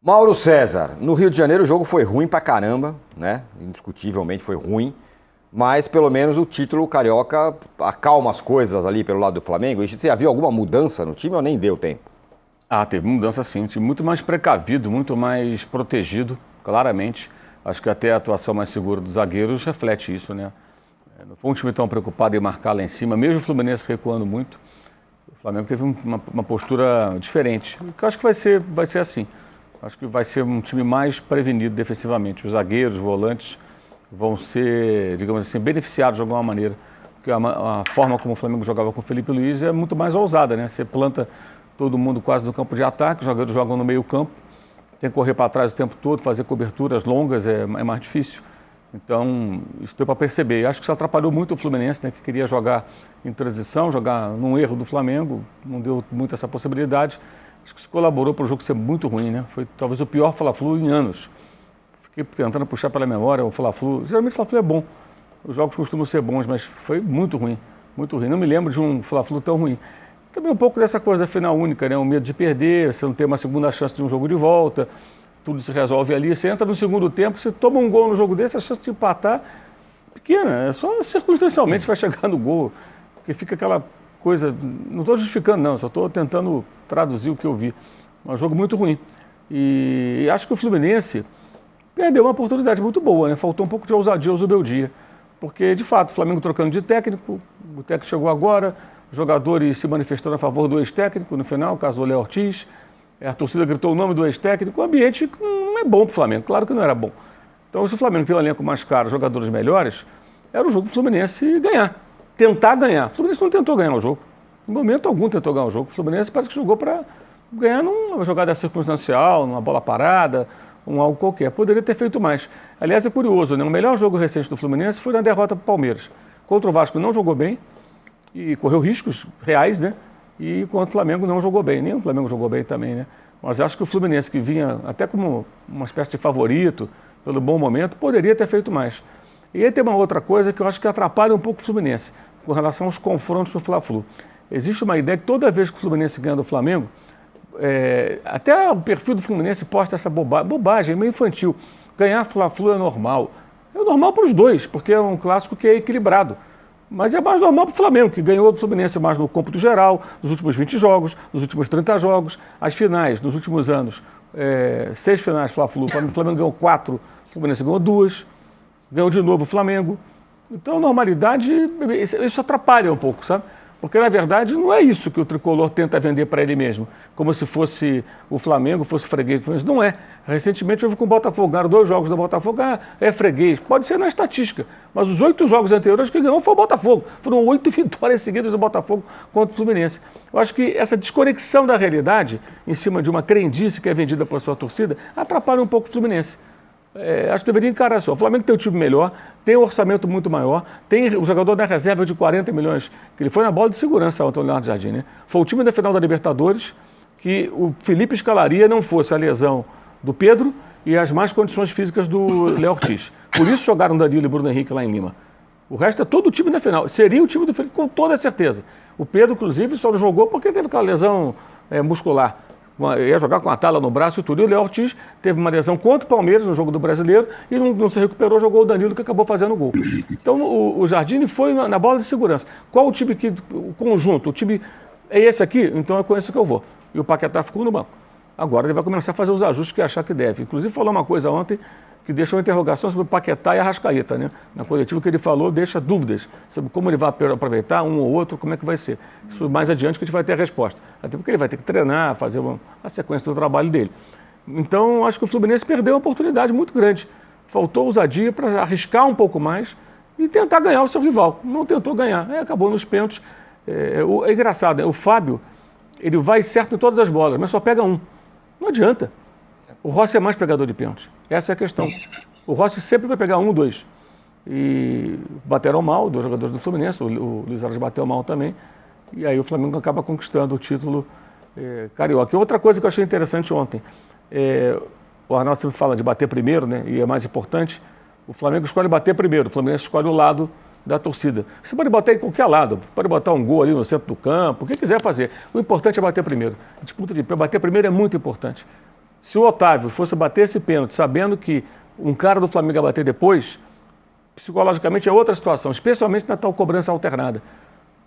Mauro César, no Rio de Janeiro o jogo foi ruim pra caramba, né? Indiscutivelmente foi ruim, mas pelo menos o título carioca acalma as coisas ali pelo lado do Flamengo. E você já viu alguma mudança no time ou nem deu tempo? Teve mudança sim, um time muito mais precavido, muito mais protegido, claramente. Acho que até a atuação mais segura dos zagueiros reflete isso, né? Não foi um time tão preocupado em marcar lá em cima, mesmo o Fluminense recuando muito. O Flamengo teve uma postura diferente, que eu acho que vai ser assim. Acho que vai ser um time mais prevenido defensivamente. Os zagueiros, os volantes vão ser, digamos assim, beneficiados de alguma maneira. Porque a forma como o Flamengo jogava com o Felipe Luiz é muito mais ousada, né? Você planta todo mundo quase no campo de ataque, os jogadores jogam no meio campo, tem que correr para trás o tempo todo, fazer coberturas longas é mais difícil. Então, isso deu para perceber. Acho que isso atrapalhou muito o Fluminense, né, que queria jogar em transição, jogar num erro do Flamengo, não deu muito essa possibilidade. Acho que isso colaborou para o jogo ser muito ruim, né? Foi talvez o pior Fla-Flu em anos. Fiquei tentando puxar pela memória o Fla-Flu. Geralmente o Fla-Flu é bom, os jogos costumam ser bons, mas foi muito ruim, muito ruim. Não me lembro de um Fla-Flu tão ruim. Também um pouco dessa coisa final única, né? O medo de perder, você não ter uma segunda chance de um jogo de volta, tudo se resolve ali. Você entra no segundo tempo, você toma um gol no jogo desse, a chance de empatar é pequena, é só circunstancialmente vai chegar no gol, porque fica aquela coisa, não estou justificando não, só estou tentando traduzir o que eu vi. Um jogo muito ruim. E acho que o Fluminense perdeu uma oportunidade muito boa, né? Faltou um pouco de ousadia ao Zubeldia, porque de fato o Flamengo trocando de técnico, o técnico chegou agora, jogadores se manifestando a favor do ex-técnico no final, o caso do Léo Ortiz, a torcida gritou o nome do ex-técnico, o ambiente não é bom para o Flamengo, claro que não era bom. Então, se o Flamengo tem um elenco mais caro, jogadores melhores, era o jogo do Fluminense ganhar, tentar ganhar. O Fluminense não tentou ganhar o jogo, em momento algum tentou ganhar o jogo. O Fluminense parece que jogou para ganhar numa jogada circunstancial, numa bola parada, algo qualquer. Poderia ter feito mais. Aliás, é curioso, né? O melhor jogo recente do Fluminense foi na derrota para o Palmeiras. Contra o Vasco não jogou bem, e correu riscos reais, né? E contra o Flamengo não jogou bem, nem o Flamengo jogou bem também, né? Mas acho que o Fluminense, que vinha até como uma espécie de favorito, pelo bom momento, poderia ter feito mais. E aí tem uma outra coisa que eu acho que atrapalha um pouco o Fluminense, com relação aos confrontos no Fla-Flu. Existe uma ideia que toda vez que o Fluminense ganha do Flamengo, até o perfil do Fluminense posta essa bobagem, meio infantil. Ganhar Fla-Flu é normal. É normal para os dois, porque é um clássico que é equilibrado. Mas é mais normal para o Flamengo, que ganhou do Fluminense mais no cômputo geral, nos últimos 20 jogos, nos últimos 30 jogos. As finais, nos últimos anos, 6 finais Fla-Flu, o Flamengo ganhou 4, o Fluminense ganhou 2, ganhou de novo o Flamengo. Então, normalidade, isso atrapalha um pouco, sabe? Porque, na verdade, não é isso que o tricolor tenta vender para ele mesmo, como se fosse o Flamengo, fosse freguês do Fluminense. Não é. Recentemente houve com o Botafogo, ganharam 2 jogos do Botafogo, é freguês. Pode ser na estatística, mas os 8 jogos anteriores que ganhou foi o Botafogo. Foram 8 vitórias seguidas do Botafogo contra o Fluminense. Eu acho que essa desconexão da realidade, em cima de uma crendice que é vendida por sua torcida, atrapalha um pouco o Fluminense. Acho que deveria encarar só. O Flamengo tem um time melhor, tem um orçamento muito maior, tem o jogador da reserva de 40 milhões, que ele foi na bola de segurança, o Antônio Leonardo Jardim, né? Foi o time da final da Libertadores que o Felipe escalaria não fosse a lesão do Pedro e as más condições físicas do Léo Ortiz. Por isso jogaram Danilo e Bruno Henrique lá em Lima. O resto é todo o time da final. Seria o time do Felipe com toda certeza. O Pedro, inclusive, só não jogou porque teve aquela lesão muscular. Ia jogar com a tala no braço e tudo. E o Léo Ortiz teve uma lesão contra o Palmeiras no jogo do Brasileiro e não se recuperou, jogou o Danilo, que acabou fazendo o gol. Então o Jardine foi na bola de segurança. Qual o time que, o conjunto, o time é esse aqui? Então é com esse que eu vou. E o Paquetá ficou no banco. Agora ele vai começar a fazer os ajustes que achar que deve. Inclusive falou uma coisa ontem que deixou uma interrogação sobre o Paquetá e a Arrascaeta, né? Na coletiva que ele falou, deixa dúvidas sobre como ele vai aproveitar um ou outro, como é que vai ser. Isso mais adiante que a gente vai ter a resposta. Até porque ele vai ter que treinar, fazer a sequência do trabalho dele. Então, acho que o Fluminense perdeu uma oportunidade muito grande. Faltou ousadia para arriscar um pouco mais e tentar ganhar o seu rival. Não tentou ganhar, acabou nos pênaltis. É engraçado, né? O Fábio, ele vai certo em todas as bolas, mas só pega um. Não adianta. O Rossi é mais pegador de pênalti. Essa é a questão. O Rossi sempre vai pegar 1, 2. E bateram mal, 2 jogadores do Fluminense, o Luiz Alves bateu mal também. E aí o Flamengo acaba conquistando o título carioca. E outra coisa que eu achei interessante ontem, o Arnaldo sempre fala de bater primeiro, né? E é mais importante, o Flamengo escolhe bater primeiro, o Fluminense escolhe o lado da torcida. Você pode botar em qualquer lado, pode botar um gol ali no centro do campo, o que quiser fazer. O importante é bater primeiro. A disputa de pé, bater primeiro é muito importante. Se o Otávio fosse bater esse pênalti, sabendo que um cara do Flamengo ia bater depois, psicologicamente é outra situação, especialmente na tal cobrança alternada.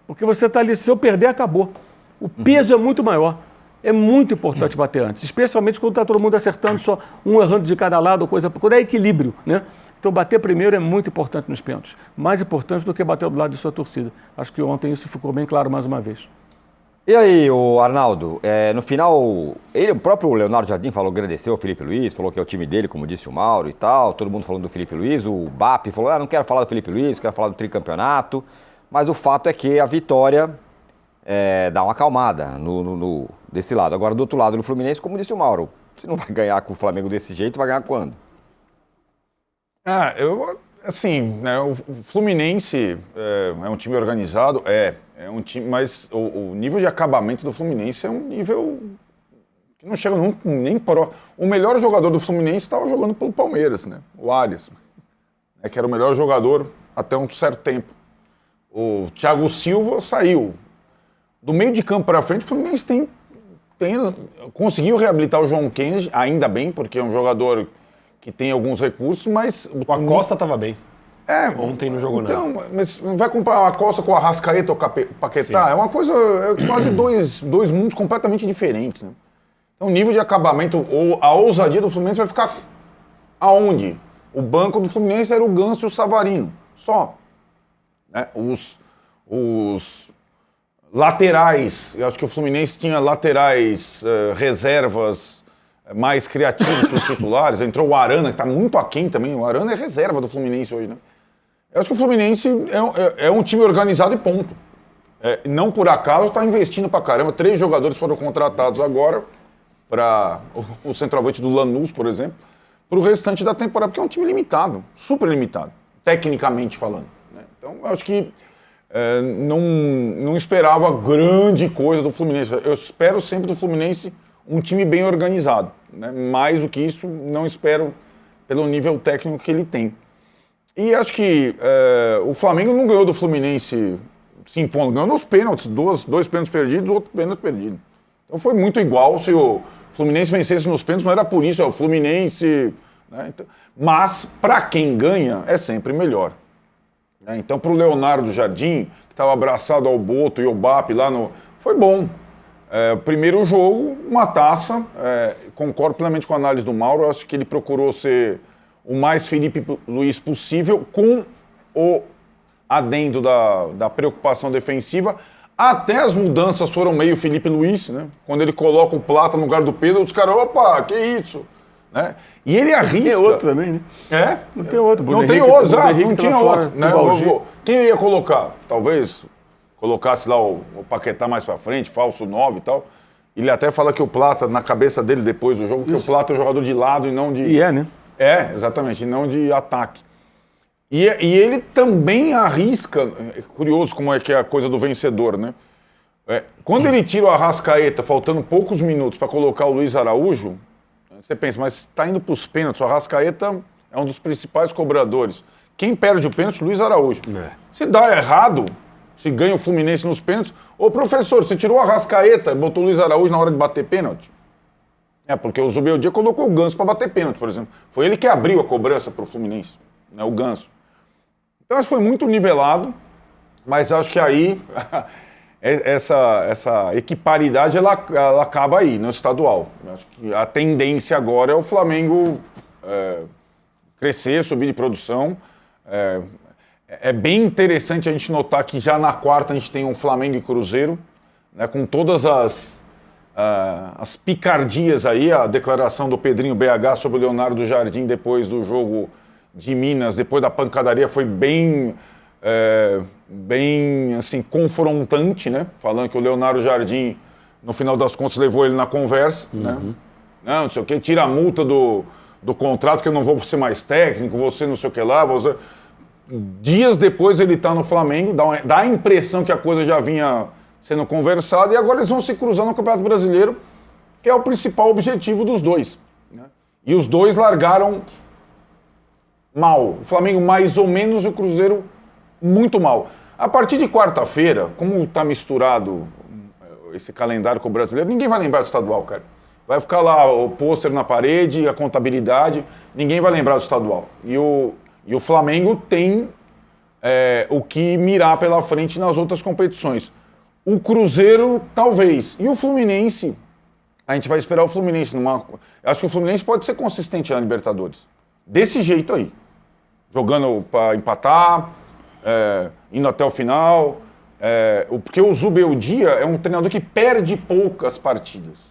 Porque você está ali, se eu perder, acabou. O peso é muito maior. É muito importante bater antes, especialmente quando está todo mundo acertando, só um errando de cada lado, quando é equilíbrio, né? Então bater primeiro é muito importante nos pênaltis. Mais importante do que bater do lado de sua torcida. Acho que ontem isso ficou bem claro mais uma vez. E aí, o Arnaldo, no final, o próprio Leonardo Jardim agradeceu ao Felipe Luiz, falou que é o time dele, como disse o Mauro e tal, todo mundo falando do Felipe Luiz, o BAP falou, não quero falar do Felipe Luiz, quero falar do tricampeonato, mas o fato é que a vitória dá uma acalmada desse lado. Agora, do outro lado do Fluminense, como disse o Mauro, se não vai ganhar com o Flamengo desse jeito, vai ganhar quando? Assim, né, o Fluminense é um time organizado, é um time, mas o nível de acabamento do Fluminense é um nível que não chega nem pro. O melhor jogador do Fluminense estava jogando pelo Palmeiras, né? O Arias, que era o melhor jogador até um certo tempo. O Thiago Silva saiu. Do meio de campo para frente, o Fluminense conseguiu reabilitar o João Kennedy, ainda bem, porque é um jogador que tem alguns recursos, mas... O Acosta estava bem. Ontem não jogou nada. Mas vai comparar o Acosta com o Arrascaeta ou o Paquetá? Sim. É uma coisa, quase dois mundos completamente diferentes. Né? Então o nível de acabamento, ou a ousadia do Fluminense vai ficar aonde? O banco do Fluminense era o Ganso e o Savarino, só. Né? Os laterais, eu acho que o Fluminense tinha laterais reservas mais criativos que os titulares. Entrou o Arana, que está muito aquém também. O Arana é reserva do Fluminense hoje, né? Eu acho que o Fluminense é um time organizado e ponto. Não por acaso está investindo pra caramba. 3 jogadores foram contratados agora para o centroavante do Lanús, por exemplo, para o restante da temporada, porque é um time limitado, super limitado, tecnicamente falando. Né? Então, eu acho que não esperava grande coisa do Fluminense. Eu espero sempre do Fluminense um time bem organizado. Né? Mais do que isso, não espero pelo nível técnico que ele tem. E acho que o Flamengo não ganhou do Fluminense se impondo, ganhou nos pênaltis, 2 pênaltis perdidos, outro pênalti perdido. Então foi muito igual. Se o Fluminense vencesse nos pênaltis, não era por isso, é o Fluminense... Né? Então, mas, para quem ganha, é sempre melhor. Né? Então, para o Leonardo Jardim, que estava abraçado ao Boto e ao BAP lá no... Foi bom. Primeiro jogo, uma taça, concordo plenamente com a análise do Mauro, acho que ele procurou ser o mais Felipe Luiz possível, com o adendo da preocupação defensiva. Até as mudanças foram meio Felipe Luiz, né? Quando ele coloca o Plata no lugar do Pedro, os caras, opa, que isso? Né? E ele arrisca... Tem outro também, né? Não tem outro. Não tinha outro. Né? Quem ia colocar? Talvez... colocasse lá o Paquetá mais pra frente, falso 9 e tal. Ele até fala que o Plata, na cabeça dele depois do jogo, que o Plata é um jogador de lado e não de... né? Exatamente, e não de ataque. E ele também arrisca, é curioso como é que é a coisa do vencedor, né? Quando ele tira o Arrascaeta, faltando poucos minutos para colocar o Luiz Araújo, você pensa, mas está indo para os pênaltis, o Arrascaeta é um dos principais cobradores. Quem perde o pênalti? Luiz Araújo. Se dá errado... Se ganha o Fluminense nos pênaltis. Ô, professor, você tirou a Arrascaeta e botou o Luiz Araújo na hora de bater pênalti? Porque o Zubeldia colocou o Ganso para bater pênalti, por exemplo. Foi ele que abriu a cobrança para o Fluminense, né, o Ganso. Então, acho que foi muito nivelado, mas acho que aí essa equiparidade ela acaba aí, no estadual. Acho que a tendência agora é o Flamengo crescer, subir de produção. É bem interessante a gente notar que já na quarta a gente tem um Flamengo e Cruzeiro, né, com todas as picardias aí, a declaração do Pedrinho BH sobre o Leonardo Jardim depois do jogo de Minas, depois da pancadaria, foi bem assim, confrontante, né, falando que o Leonardo Jardim, no final das contas, levou ele na conversa, né, não sei o que, tira a multa do contrato que eu não vou ser mais técnico, você não sei o que lá, você... Dias depois ele está no Flamengo, dá a impressão que a coisa já vinha sendo conversada e agora eles vão se cruzar no Campeonato Brasileiro, que é o principal objetivo dos dois. Né? E os dois largaram mal. O Flamengo mais ou menos e o Cruzeiro muito mal. A partir de quarta-feira, como está misturado esse calendário com o brasileiro, ninguém vai lembrar do estadual, cara. Vai ficar lá o pôster na parede, a contabilidade, ninguém vai lembrar do estadual. E o Flamengo tem o que mirar pela frente nas outras competições. O Cruzeiro, talvez. E o Fluminense, a gente vai esperar o Fluminense. Acho que o Fluminense pode ser consistente na Libertadores. Desse jeito aí. Jogando para empatar, indo até o final. Porque o Zubeldia é um treinador que perde poucas partidas.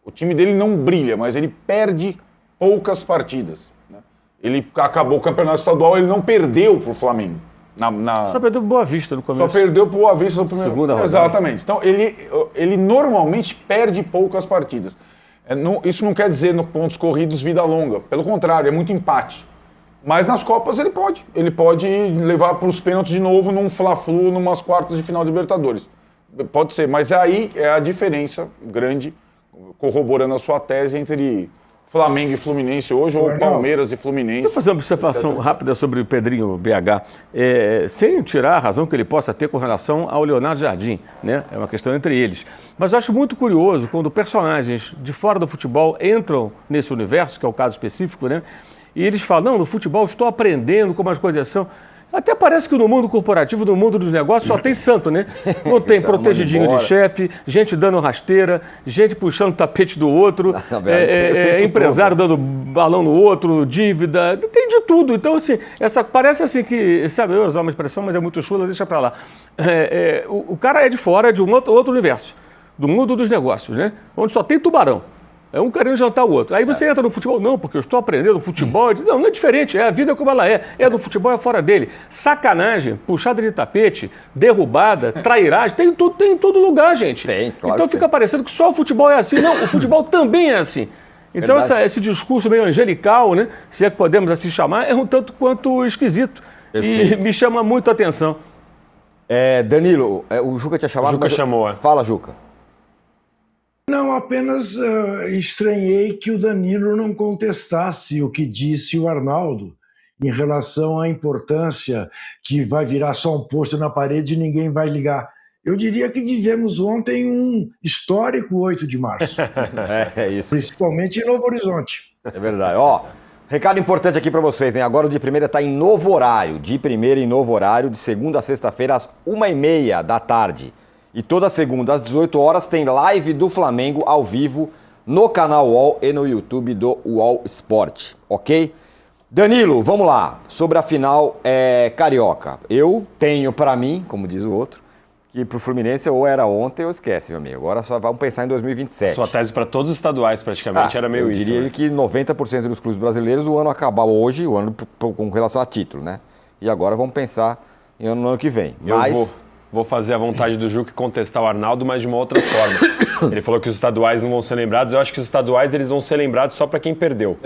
O time dele não brilha, mas ele perde poucas partidas. Né? Ele acabou o campeonato estadual, ele não perdeu para o Flamengo. Só perdeu pro Boa Vista no começo. Só perdeu pro Boa Vista no primeiro. Segunda rodada. Exatamente. Então, ele normalmente perde poucas partidas. Isso não quer dizer, no pontos corridos, vida longa. Pelo contrário, é muito empate. Mas nas Copas ele pode. Ele pode levar para os pênaltis de novo num Fla-Flu, numas quartas de final de Libertadores. Pode ser. Mas aí é a diferença grande, corroborando a sua tese, entre Flamengo e Fluminense hoje, ou Palmeiras e Fluminense. Deixa eu fazer uma observação rápida sobre o Pedrinho BH, sem tirar a razão que ele possa ter com relação ao Leonardo Jardim, né? É uma questão entre eles. Mas eu acho muito curioso quando personagens de fora do futebol entram nesse universo, que é o caso específico, né? E eles falam, não, no futebol estou aprendendo como as coisas são. Até parece que no mundo corporativo, no mundo dos negócios, só tem santo, né? Não tem protegidinho de chefe, gente dando rasteira, gente puxando o tapete do outro, empresário dando balão no outro, dívida, tem de tudo. Então, assim, parece assim que, sabe, eu vou usar uma expressão, mas é muito chula, deixa pra lá. O cara é de fora de um outro universo, do mundo dos negócios, né? Onde só tem tubarão. É um querendo jantar o outro. Aí você entra no futebol, não, porque eu estou aprendendo futebol. Não é diferente, é a vida como ela é. É do futebol, é fora dele. Sacanagem, puxada de tapete, derrubada, trairagem, tem em todo lugar, gente. Tem, claro. Então fica parecendo que só o futebol é assim. Não, o futebol também é assim. Então esse discurso meio angelical, né, se é que podemos assim chamar, é um tanto quanto esquisito. Perfeito. E me chama muito a atenção. Danilo, o Juca tinha chamado. O Juca chamou. Fala, Juca. Não, apenas estranhei que o Danilo não contestasse o que disse o Arnaldo em relação à importância que vai virar só um posto na parede e ninguém vai ligar. Eu diria que vivemos ontem um histórico 8 de março. É isso. Principalmente em Novo Horizonte. É verdade. Ó, recado importante aqui para vocês, hein? Agora o De Primeira está em novo horário. De Primeira em novo horário, de segunda a sexta-feira, às 1h30 da tarde. E toda segunda às 18 horas tem live do Flamengo ao vivo no canal UOL e no YouTube do UOL Esporte, ok? Danilo, vamos lá, sobre a final carioca. Eu tenho para mim, como diz o outro, que pro Fluminense ou era ontem ou esquece, meu amigo. Agora só vamos pensar em 2027. Sua tese para todos os estaduais praticamente era meio isso. Eu diria que 90% dos clubes brasileiros o ano acaba hoje, o ano com relação a título, né? E agora vamos pensar no ano que vem. Vou fazer a vontade do Juca e contestar o Arnaldo, mas de uma outra forma. Ele falou que os estaduais não vão ser lembrados. Eu acho que os estaduais eles vão ser lembrados só para quem perdeu.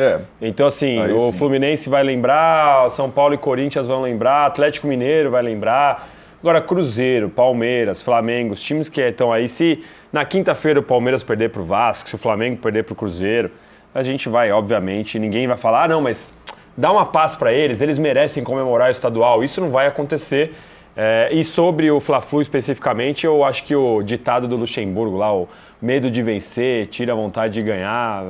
Então, assim, o Fluminense vai lembrar, São Paulo e Corinthians vão lembrar, Atlético Mineiro vai lembrar. Agora, Cruzeiro, Palmeiras, Flamengo, os times que estão aí, se na quinta-feira o Palmeiras perder para o Vasco, se o Flamengo perder para o Cruzeiro, a gente vai, obviamente, ninguém vai falar, não, mas dá uma paz para eles merecem comemorar o estadual. Isso não vai acontecer. E sobre o Fla-Flu especificamente, eu acho que o ditado do Luxemburgo lá, o medo de vencer, tira a vontade de ganhar,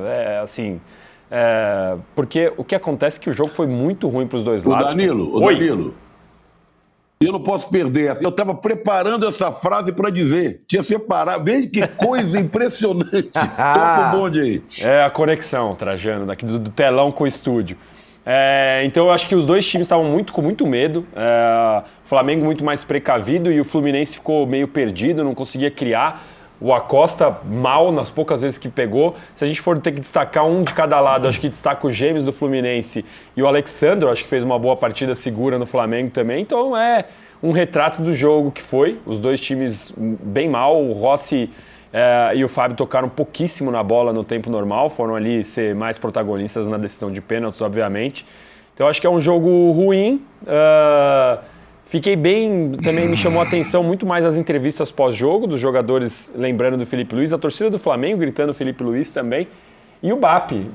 porque o que acontece é que o jogo foi muito ruim para os dois lados. Danilo, eu não posso perder. Eu estava preparando essa frase para dizer, tinha separado, veja que coisa impressionante. Toca o bonde aí. É a conexão, Trajano, daqui do telão com o estúdio. Então eu acho que os dois times estavam com muito medo, o Flamengo muito mais precavido e o Fluminense ficou meio perdido, não conseguia criar, o Acosta mal nas poucas vezes que pegou. Se a gente for ter que destacar um de cada lado, acho que destaca o Gêmeos do Fluminense e o Alexandre, acho que fez uma boa partida segura no Flamengo também, então é um retrato do jogo que foi, os dois times bem mal, o Rossi e o Fábio tocaram pouquíssimo na bola no tempo normal, foram ali ser mais protagonistas na decisão de pênaltis, obviamente. Então acho que é um jogo ruim. Fiquei bem, também me chamou a atenção muito mais as entrevistas pós-jogo, dos jogadores lembrando do Felipe Luiz, a torcida do Flamengo gritando Felipe Luiz também, e o Bappi,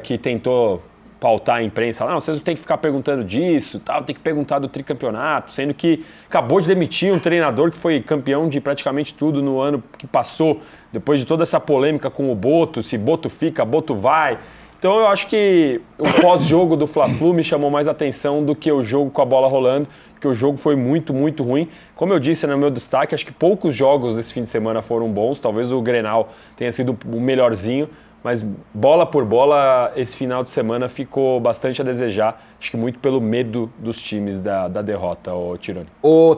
que tentou pautar a imprensa. Não, vocês não tem que ficar perguntando disso, tal, tem que perguntar do tricampeonato, sendo que acabou de demitir um treinador que foi campeão de praticamente tudo no ano que passou, depois de toda essa polêmica com o Boto, se Boto fica, Boto vai. Então eu acho que o pós-jogo do Fla-Flu me chamou mais atenção do que o jogo com a bola rolando, porque o jogo foi muito, muito ruim. Como eu disse no meu destaque, acho que poucos jogos desse fim de semana foram bons, talvez o Grenal tenha sido o melhorzinho, mas bola por bola, esse final de semana ficou bastante a desejar, acho que muito pelo medo dos times da derrota, Tironi. O